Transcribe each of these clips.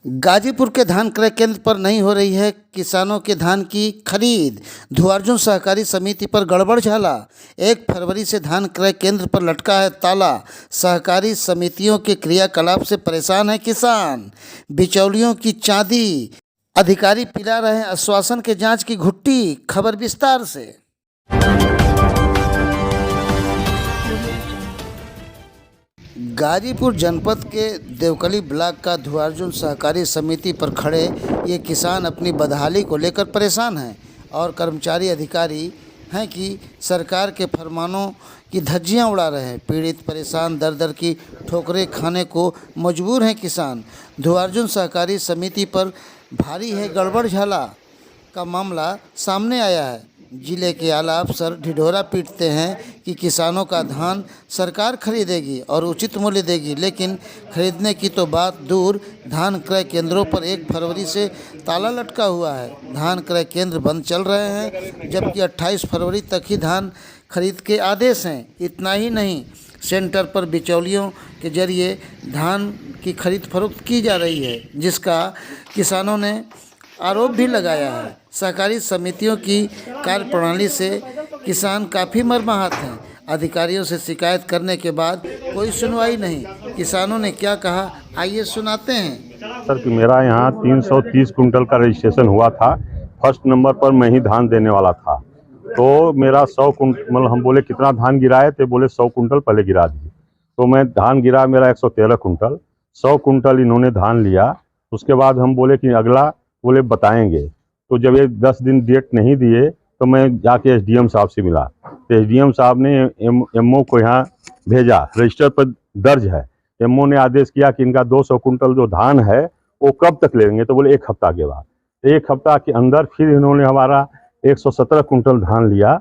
गाजीपुर के धान क्रय केंद्र पर नहीं हो रही है किसानों के धान की खरीद। धुआर्जुन सहकारी समिति पर गड़बड़ झाला। 1 फरवरी से धान क्रय केंद्र पर लटका है ताला। सहकारी समितियों के क्रियाकलाप से परेशान है किसान। बिचौलियों की चांदी, अधिकारी पिला रहे हैं आश्वासन के जांच की घुट्टी। खबर विस्तार से। गाजीपुर जनपद के देवकली ब्लॉक का धुआर्जुन सहकारी समिति पर खड़े ये किसान अपनी बदहाली को लेकर परेशान हैं और कर्मचारी अधिकारी हैं कि सरकार के फरमानों की धज्जियां उड़ा रहे हैं। पीड़ित परेशान दर दर की ठोकरें खाने को मजबूर हैं किसान। धुआर्जुन सहकारी समिति पर भारी है गड़बड़ झाला का मामला सामने आया है। जिले के आला अफसर ढिढोरा पीटते हैं कि किसानों का धान सरकार खरीदेगी और उचित मूल्य देगी, लेकिन खरीदने की तो बात दूर, धान क्रय केंद्रों पर 1 फरवरी से ताला लटका हुआ है। धान क्रय केंद्र बंद चल रहे हैं, जबकि 28 फरवरी तक ही धान खरीद के आदेश हैं। इतना ही नहीं, सेंटर पर बिचौलियों के जरिए धान की खरीद फरोख्त की जा रही है, जिसका किसानों ने आरोप भी लगाया है। सहकारी समितियों की कार्यप्रणाली से किसान काफ़ी मर्माहत हैं। अधिकारियों से शिकायत करने के बाद कोई सुनवाई नहीं। किसानों ने क्या कहा, आइए सुनाते हैं। सर कि मेरा यहाँ 330 कुंटल का रजिस्ट्रेशन हुआ था। फर्स्ट नंबर पर मैं ही धान देने वाला था, तो मेरा 100 कुंटल, मतलब हम बोले कितना धान गिराए थे, बोले 100 कुंटल पहले गिरा दिए। तो मैं धान गिरा मेरा 113 कुंटल, 100 कुंटल इन्होंने धान लिया। उसके बाद हम बोले कि अगला बोले बताएंगे। तो जब ये 10 दिन डेट नहीं दिए तो मैं जाके एसडीएम साहब से मिला। तो एसडीएम साहब ने एमओ को यहाँ भेजा, रजिस्टर पर दर्ज है। एमओ ने आदेश किया कि इनका 200 कुंटल जो धान है वो कब तक लेंगे, तो बोले 1 हफ्ता के बाद। 1 हफ्ता के अंदर फिर इन्होंने हमारा 117 कुंटल धान लिया।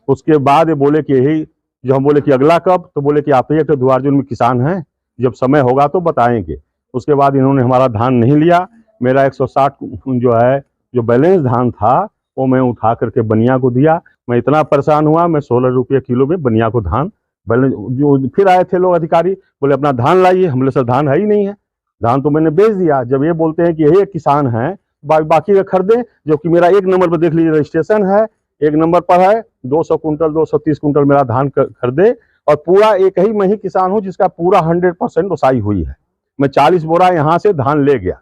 उसके बाद ये बोले कि यही, जो हम बोले कि अगला कब, तो बोले कि आप ही तो धुआर्जुन में किसान हैं, जब समय होगा तो बताएंगे। उसके बाद इन्होंने हमारा धान नहीं लिया। मेरा 160 जो है जो बैलेंस धान था वो मैं उठा करके बनिया को दिया। मैं इतना परेशान हुआ, मैं 16 रुपये किलो में बनिया को धान बैलेंस। जो फिर आए थे लोग अधिकारी, बोले अपना धान लाइए। हम बोले सर धान है ही नहीं है, धान तो मैंने बेच दिया। जब ये बोलते हैं कि यही एक किसान हैं, बाकी का खरीदे, जो कि मेरा 1 नंबर पर देख लीजिए रजिस्ट्रेशन है, 1 नंबर पर है। 200 कुंटल 230 कुंटल मेरा धान खरीदे, और पूरा एक ही मैं ही किसान हूँ जिसका पूरा 100% उसाई हुई है। मैं 40 बोरा यहाँ से धान ले गया,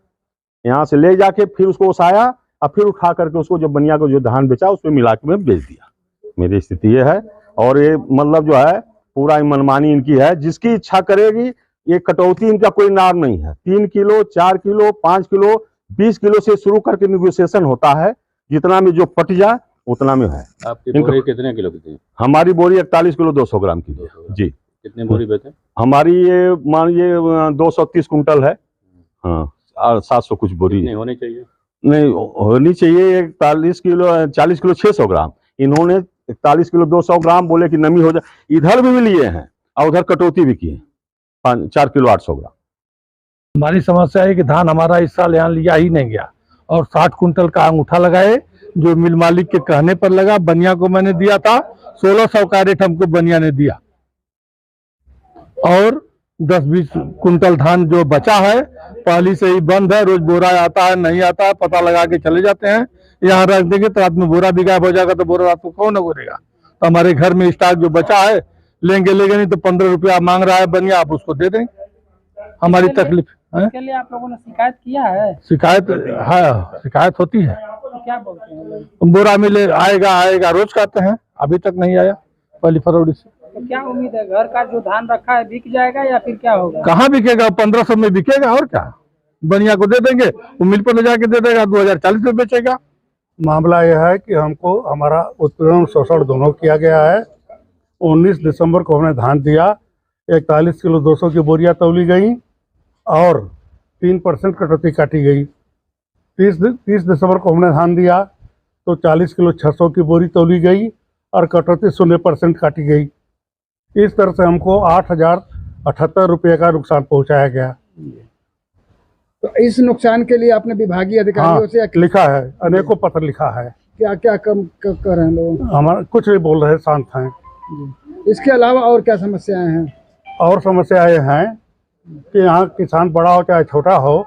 यहाँ से ले जाके फिर उसको उसाया और फिर उठा करके उसको जब बनिया को जो धान बेचा उसमें मिला के मैं बेच दिया। मेरी स्थिति ये है, और ये मतलब जो है पूरा मनमानी इनकी है। जिसकी इच्छा करेगी, ये कटौती इनका कोई नाम नहीं है। 3 किलो 4 किलो 5 किलो 20 किलो से शुरू करके नेगोशिएशन होता है, जितना में जो पट जाए उतना में है। आपकी बोरी कितने किलो की थी? हमारी बोरी 41 किलो 200 ग्राम की जी। कितनी बोरी बेचे? हमारी ये मानिए 230 कुंटल है। हाँ, 700 कुछ बोरी होनी चाहिए, नहीं होनी चाहिए। 41 किलो 40 किलो 600 ग्राम, इन्होंने 41 किलो 200 ग्राम बोले कि नमी हो जाए। इधर भी लिए हैं और उधर कटौती भी किए 4 किलो 800 ग्राम। हमारी समस्या है कि धान हमारा इस साल यहाँ लिया ही नहीं गया, और 60 कुंटल का अंगूठा लगाए जो मिल मालिक के कहने पर लगा। बनिया को मैंने दिया था 1600 का रेट हमको बनिया ने दिया, और 10-20 कुंटल धान जो बचा है पहली से ही बंद है। रोज बोरा आता है नहीं आता है, पता लगा के चले जाते हैं। यहाँ रख देंगे तो रात में बोरा भी गायब हो जाएगा, तो बोरा रात को कौन गोरेगा। तो हमारे घर में स्टॉक जो बचा है लेंगे नहीं, तो 15 रुपया मांग रहा है बनिया, आप उसको दे देंगे। हमारी तकलीफ है। इसके लिए आप लोगों ने शिकायत किया है? शिकायत है, शिकायत होती है। तो क्या बोलते हैं लोग? बोरा मिले आएगा रोज कहते हैं, अभी तक नहीं आया 1 फरवरी से। तो क्या उम्मीद है, घर का जो धान रखा है बिक जाएगा या फिर क्या होगा? कहाँ बिकेगा, 1500 में बिकेगा, और क्या। बनिया को दे देंगे, वो मिल पर ले जाके दे देगा, 2040 में बेचेगा। मामला यह है कि हमको हमारा उत्पीड़न शोषण दोनों किया गया है। 19 दिसंबर को हमने धान दिया, 41 किलो 200 की बोरियां तौली गई और 3% कटौती काटी गई। 30 दिसंबर को हमने धान दिया तो 40 किलो 600 की बोरी तौली गई और कटौती 0% काटी गई। इस तरह से हमको 8,078 रुपये का नुकसान पहुंचाया गया। तो इस नुकसान के लिए आपने विभागीय अधिकारियों से लिखा है, अनेकों पत्र लिखा है। क्या क्या कम कर रहे हैं लोग? हमारा कुछ नहीं बोल रहे, शांत हैं। इसके अलावा और क्या समस्याएं हैं? और समस्याएं हैं कि यहाँ किसान बड़ा हो चाहे छोटा हो,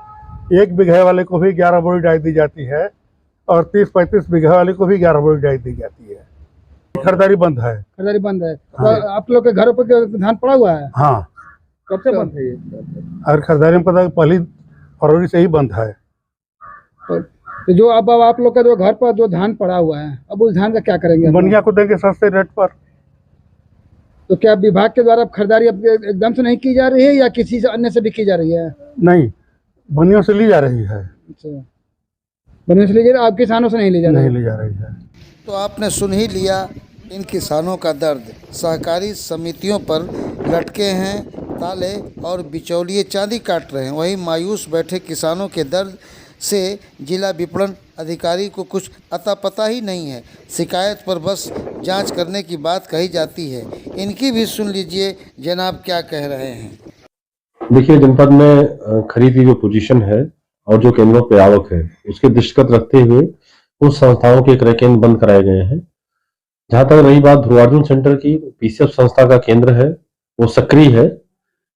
1 बीघे वाले को भी 11 बोरी डाई दी जाती है और 30-35 बीघे वाले को भी 11 बोरी डाई दी जाती है। खरीदारी बंद है। खरीदारी बंद है। तो आप लोग के घरों पर धान पड़ा हुआ है? हाँ, कब से बंद है ये? और खरीदारी में पता है 1 फरवरी से ही बंद है। तो जो अब आप लोग का जो घर पर जो धान पड़ा हुआ है, अब उस धान का क्या करेंगे? बनिया को देंगे सस्ते रेट पर। तो क्या विभाग के द्वारा खरीदारी अब एकदम से नहीं की जा रही है या किसी से अन्य से भी की जा रही है? नहीं, बनियों से ली जा रही है। अच्छा, बनियों से ली जा रही है, आप किसानों से नहीं ली जा रही नहीं है? ली जा रही है। तो आपने सुन ही लिया इन किसानों का दर्द। सहकारी समितियों पर लटके हैं ताले और बिचौलिए चांदी काट रहे हैं। वहीं मायूस बैठे किसानों के दर्द से जिला विपणन अधिकारी को कुछ अता पता ही नहीं है। शिकायत पर बस जांच करने की बात कही जाती है। इनकी भी सुन लीजिए जनाब क्या कह रहे हैं। देखिए, जनपद में खरीद की जो पोजीशन है और जो केंद्रों पे आवक है उसके दृष्टिगत रखते हुए कुछ संस्थाओं के क्रय केंद्र बंद कराए गए हैं। जहां तक रही बात ध्रुवार्जुन सेंटर की, पीसीएफ संस्था का केंद्र है वो सक्रिय है।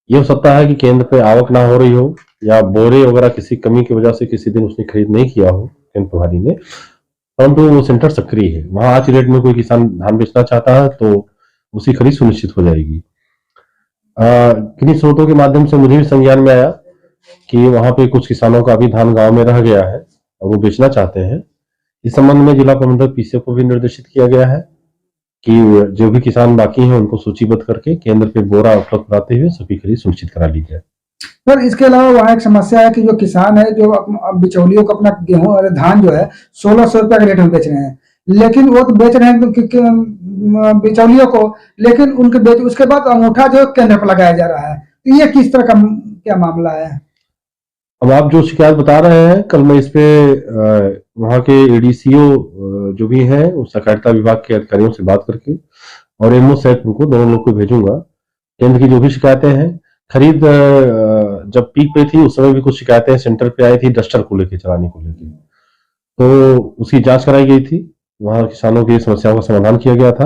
ये हो सकता है कि केंद्र पे आवक ना हो रही हो या बोरे वगैरह किसी कमी की वजह से किसी दिन उसने खरीद नहीं किया हो केंद्र प्रभारी ने, परंतु वो सेंटर सक्रिय है। वहां आज की डेट में कोई किसान धान बेचना चाहता है तो उसकी खरीद सुनिश्चित हो जाएगी। किन्हीं स्रोतों के माध्यम से मुझे भी संज्ञान में आया कि वहां पे कुछ किसानों का अभी धान गांव में रह गया है और वो बेचना चाहते हैं। इस संबंध में जिला प्रबंधक पीसीएफ को भी निर्देशित किया गया है कि जो भी किसान बाकी हैं उनको सूचीबद्ध करके केंद्र पे बोरा उपलब्ध कराते हुए सभी खरीद सुनिश्चित करा ली जाए। सर, इसके अलावा वहाँ एक समस्या है कि जो किसान है जो बिचौलियों को अपना गेहूं और धान जो है 1600 रुपए के रेट में बेच रहे हैं, लेकिन वो तो बेच रहे हैं बिचौलियों को, लेकिन उनके उसके बाद अंगूठा जो केंद्र पर लगाया जा रहा है। तो ये किस तरह का क्या मामला है? अब आप जो शिकायत बता रहे हैं, कल मैं इस पे वहाँ के एडीसीओ जो भी हैं उस सहकारिता विभाग के अधिकारियों से बात करके और एमओ सैयदपुर को दोनों लोग को भेजूंगा। केंद्र की जो भी शिकायतें हैं, खरीद जब पीक पे थी उस समय भी कुछ शिकायतें सेंटर पे आई थी डस्टर को लेके, चलाने को लेके, तो उसकी जांच कराई गई थी। वहाँ किसानों की समस्याओं का समाधान किया गया था।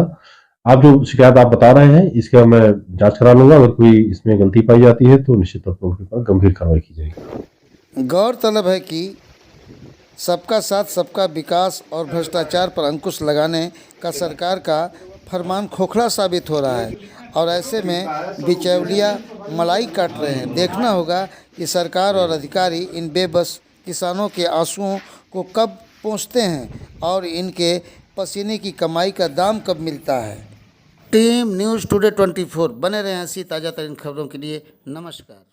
आप जो शिकायत आप बता रहे हैं इसका मैं जांच करा लूंगा। अगर कोई इसमें गलती पाई जाती है तो निश्चित तौर पर उनके ऊपर गंभीर कार्रवाई की जाएगी। गौरतलब है कि सबका साथ सबका विकास और भ्रष्टाचार पर अंकुश लगाने का सरकार का फरमान खोखला साबित हो रहा है और ऐसे में बिचौलिया मलाई काट रहे हैं। देखना होगा कि सरकार और अधिकारी इन बेबस किसानों के आंसुओं को कब पहुंचते हैं और इनके पसीने की कमाई का दाम कब मिलता है। टीम न्यूज़ टुडे 24 बने रहें ऐसी ताज़ा तरीन खबरों के लिए। नमस्कार।